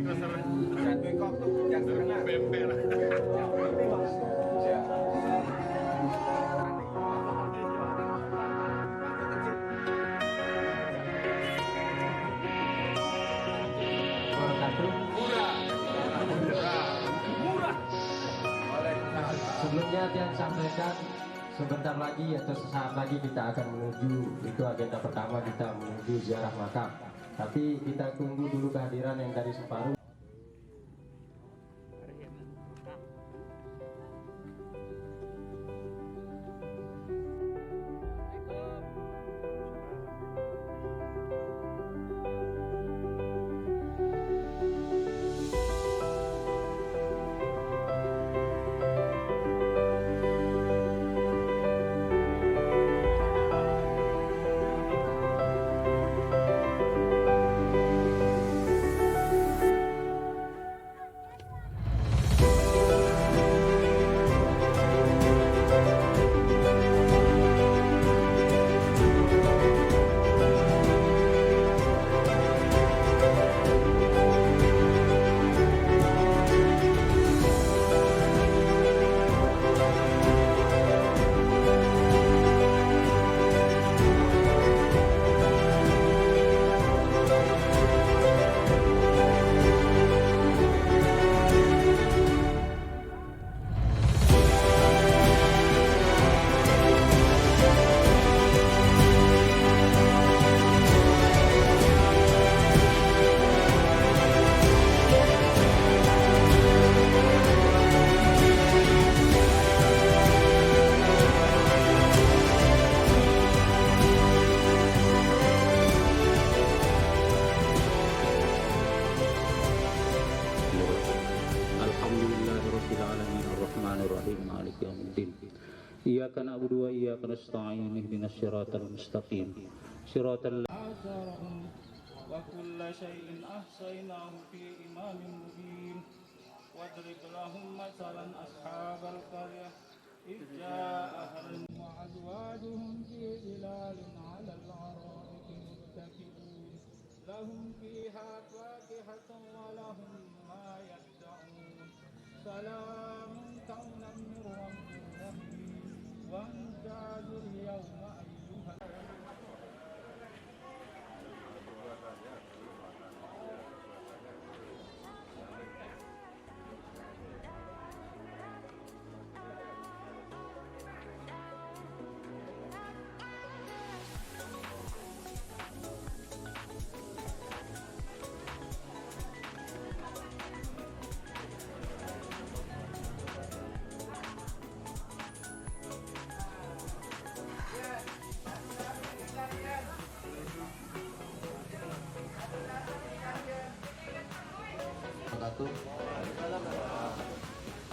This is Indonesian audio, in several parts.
Jatuh kok tuh yang terkena pempek lah. Sebelumnya Tian sampaikan sebentar lagi atau sesaat lagi kita akan menuju, itu agenda pertama, kita menuju ziarah makam. Tapi kita tunggu dulu kehadiran yang dari Separuh. إياك نعبد وإياك نستعين اهدنا الصراط المستقيم صراط وكل شيء أحصيناه في إمام مبين واضرب لهم مثلا أصحاب القرية إذ جاءها وأزواجهم في ظلال على الأرائك متكئون لهم فيها فاكهة ولهم ما يدعون سلام قولا من رب رحيم وامتازوا اليوم أيها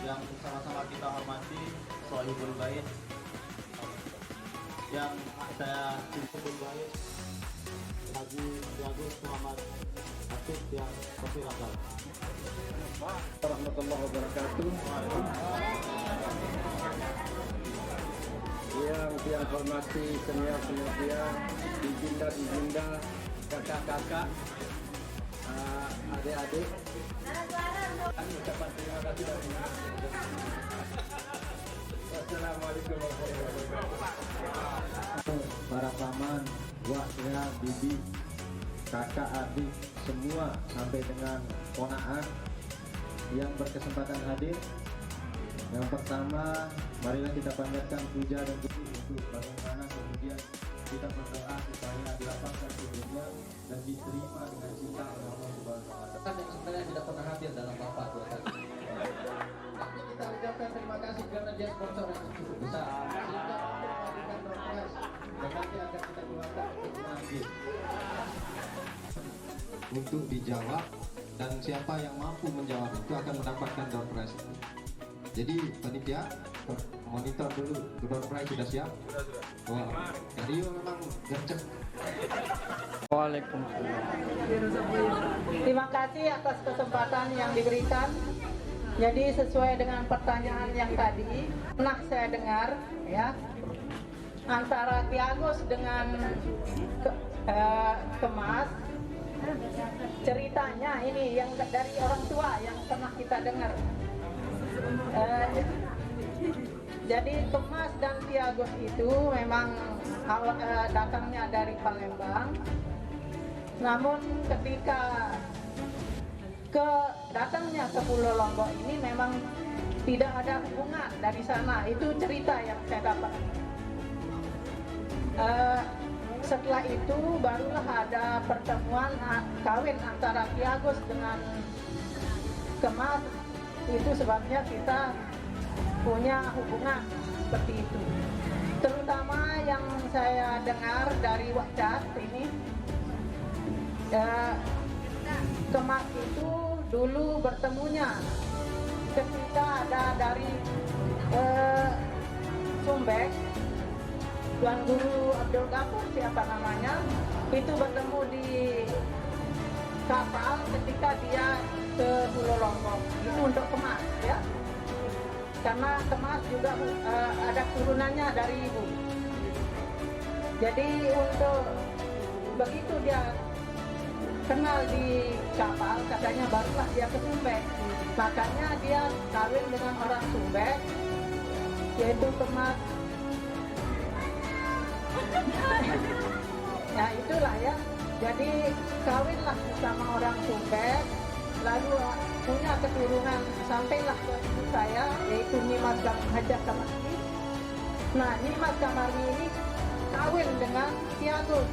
yang sama-sama kita hormati Sohibul Bait yang saya Sohibul Bait Haji Agus Muhammad Aktif yang persilakan. Warahmatullahi wabarakatuh. Yang saya hormati senior-senior, ibunda, kakak-kakak, adik-adik, ucapan terima kasih dan Assalamualaikum warahmatullahi wabarakatuh. Para paman, wak, ya, bibi, kakak, adik, semua sampai dengan ponaan yang berkesempatan hadir. Yang pertama, marilah kita panjatkan puja dan puji untuk bagaimana kemudian kita berdoa supaya dilapangkan hidupnya dan diterima dengan cinta oleh Allah Subhanahu wa Ta'ala. Yang sebenarnya tidak pernah hadir dalam bapak dua kali. Tapi kita ucapkan terima kasih karena dia sponsor yang cukup besar. Sehingga mampu memberikan door prize dan nanti akan kita keluarkan untuk mengambil. Untuk dijawab dan siapa yang mampu menjawab itu akan mendapatkan door prize itu. Jadi panitia monitor dulu, door prize sudah siap? Wah, dari memang gercep. Waalaikumsalam. Terima kasih atas kesempatan yang diberikan. Jadi sesuai dengan pertanyaan yang tadi pernah saya dengar ya, antara Ki Agus dengan Kemas ceritanya ini yang dari orang tua yang pernah kita dengar. Jadi Kemas dan Ki Agus itu memang datangnya dari Palembang. Namun ketika datangnya ke Pulau Lombok ini memang tidak ada hubungan dari sana. Itu cerita yang saya dapat. Setelah itu barulah ada pertemuan kawin antara Ki Agus dengan Kemas. Itu sebabnya kita punya hubungan seperti itu. Terutama yang saya dengar dari WhatsApp ini, Kemas itu dulu bertemunya ketika ada dari Sumbek, Tuan Guru Abdul Ghafur siapa namanya, itu bertemu di kapal ketika dia ke Pulau Lombok. Itu untuk Kemas ya, karena Kemas juga ada turunannya dari ibu. Jadi untuk begitu dia kenal di kapal, katanya barulah dia ke Sumbek. Makanya dia kawin dengan orang Sumbek, yaitu Kemas. Ya itulah ya. Jadi kawinlah sama orang Sumbek, lalu punya keturunan sampailah ke ibu saya, yaitu Nimas Hajar Kamarni. Nah, Nimas Kamarni ini kawin dengan Ki Agus.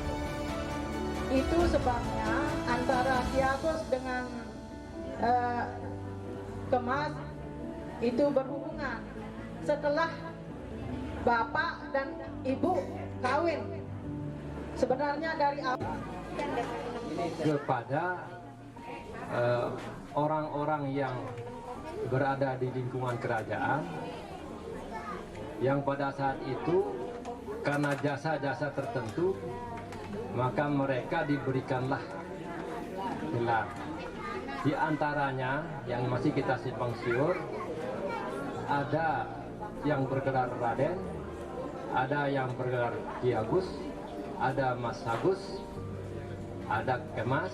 Itu sebabnya antara Ki Agus dengan Kemas itu berhubungan setelah bapak dan ibu kawin. Sebenarnya dari awal kepada orang-orang yang berada di lingkungan kerajaan yang pada saat itu karena jasa-jasa tertentu maka mereka diberikanlah gelar. Di antaranya yang masih kita simpang siur, ada yang bergelar Raden, ada yang bergelar Ki Agus, ada Mas Agus, ada Kemas,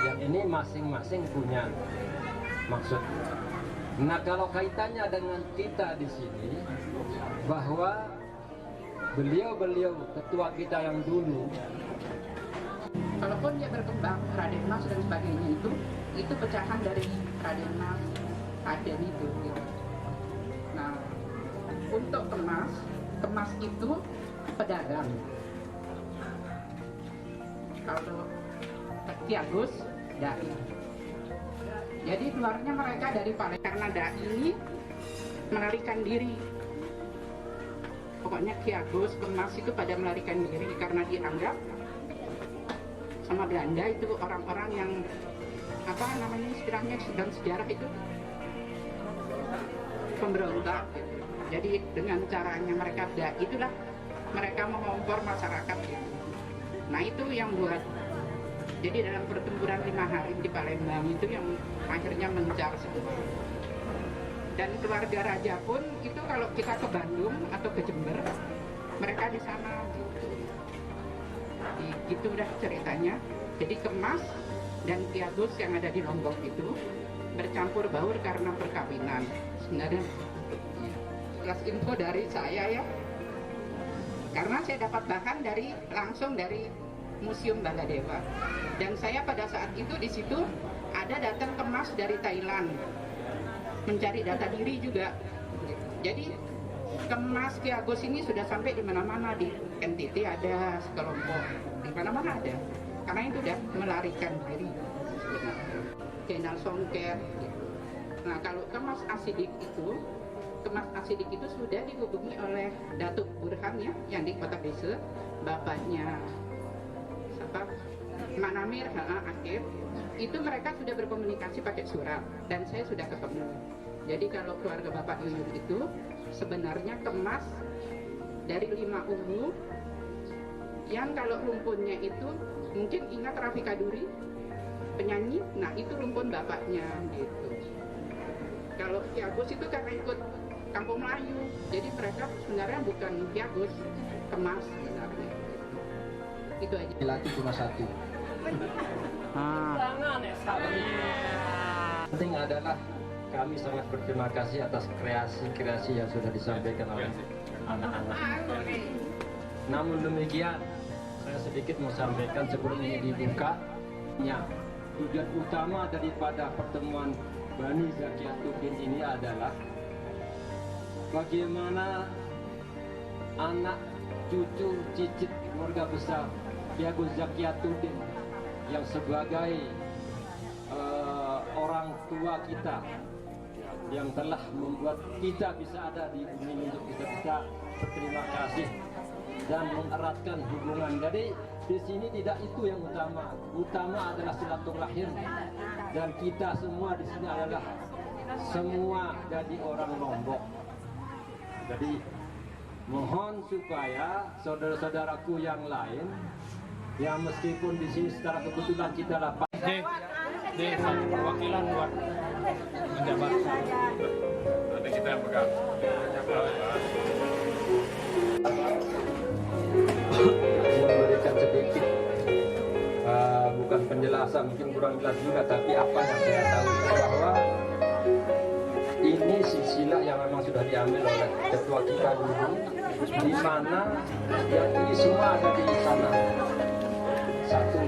yang ini masing-masing punya maksud. Nah, kalau kaitannya dengan kita di sini, bahwa beliau-beliau ketua kita yang dulu, kalaupun dia berkembang Raden Mas dan sebagainya itu pecahan dari Raden Mas Raden itu gitu. Nah, untuk Kemas itu pedagang. Kalau Ki Agus dai. Jadi keluarnya mereka dari Palembang karena dai ini melarikan diri. Pokoknya Ki Agus, Kemas itu pada melarikan diri karena dianggap sama Belanda itu orang-orang yang apa namanya istilahnya dalam sejarah itu pemberontak gitu. Jadi dengan caranya mereka itulah mereka mengompor masyarakat gitu. Nah itu yang buat jadi dalam pertempuran 5 hari di Palembang itu yang akhirnya mencar semua. Dan keluarga raja pun itu kalau kita ke Bandung atau ke Jember mereka di sana gitu. Gitu udah ceritanya. Jadi Kemas dan Ki Agus yang ada di Lombok itu bercampur baur karena perkawinan. Sebenarnya kelas info dari saya ya, karena saya dapat bahan langsung dari Museum Baladewa. Dan saya pada saat itu di situ ada datang Kemas dari Thailand mencari data diri juga. Jadi Kemas Ki Agus ini sudah sampai di mana-mana, di NTT ada, sekelompok di mana-mana ada. Karena itu udah melarikan diri sebenarnya. Jenderal Songker. Gitu. Nah kalau Kemas Asidik itu sudah dihubungi oleh Datuk Burhan ya, yang di Kota Bese, bapaknya siapa? Manamir Akhir. Itu mereka sudah berkomunikasi pakai surat dan saya sudah ketemu. Jadi kalau keluarga Bapak Yuyun itu sebenarnya Kemas dari 5 ungu yang kalau rumpunnya itu mungkin ingat Rafika Duri penyanyi, nah itu rumpun bapaknya gitu. Kalau Ki Agus itu karena ikut Kampung Melayu, jadi mereka sebenarnya bukan Ki Agus, Kemas sebenarnya. Itu aja. Laki cuma satu. Penting adalah kami sangat berterima kasih atas kreasi-kreasi yang sudah disampaikan oleh anak-anak. Namun demikian, saya sedikit mau sampaikan sebelum ini dibuka. Tujuan utama daripada pertemuan Bani Zakiyatuddin ini adalah bagaimana anak, cucu, cicit keluarga besar Ki Ageng Zakiyatuddin yang sebagai orang tua kita yang telah membuat kita bisa ada di bumi ini untuk kita bisa berterima kasih dan mengeratkan hubungan. Jadi di sini tidak itu yang utama. Utama adalah silaturahim dan kita semua di sini adalah semua jadi orang Lombok. Jadi mohon supaya saudara-saudaraku yang lain yang meskipun di sini secara kebetulan kita dapat satu perwakilan buat menjabarkan. Nanti kita yang pegang. Memberikan sedikit bukan penjelasan, mungkin kurang jelas juga, tapi apa yang saya tahu bahwa ini silsilah yang memang sudah diambil oleh ketua kita dulu, di mana yang ini semua ada di sana. Satu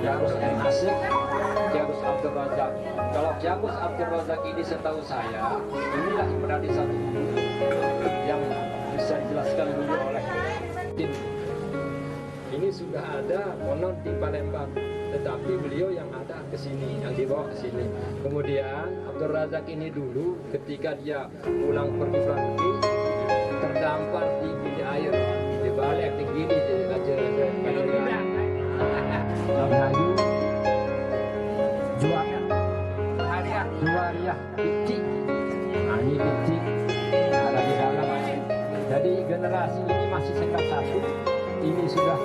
Kiageng Nasib, Kiageng Abdul Razak. Kalau Kiageng Abdul Razak ini setahu saya, inilah yang berada di satu yang bisa dijelaskan dulu oleh tim. Ini sudah ada konon di Palembang, tetapi beliau yang ada ke sini, yang dibawa ke sini. Kemudian Abdul Razak ini dulu ketika dia pulang pergi terdampar di bilik air, di balik tinggi di kaca Rahayu Juwariah Picik. Nah ini Picik ada di dalam. Jadi generasi ini masih sekat satu. Ini sudah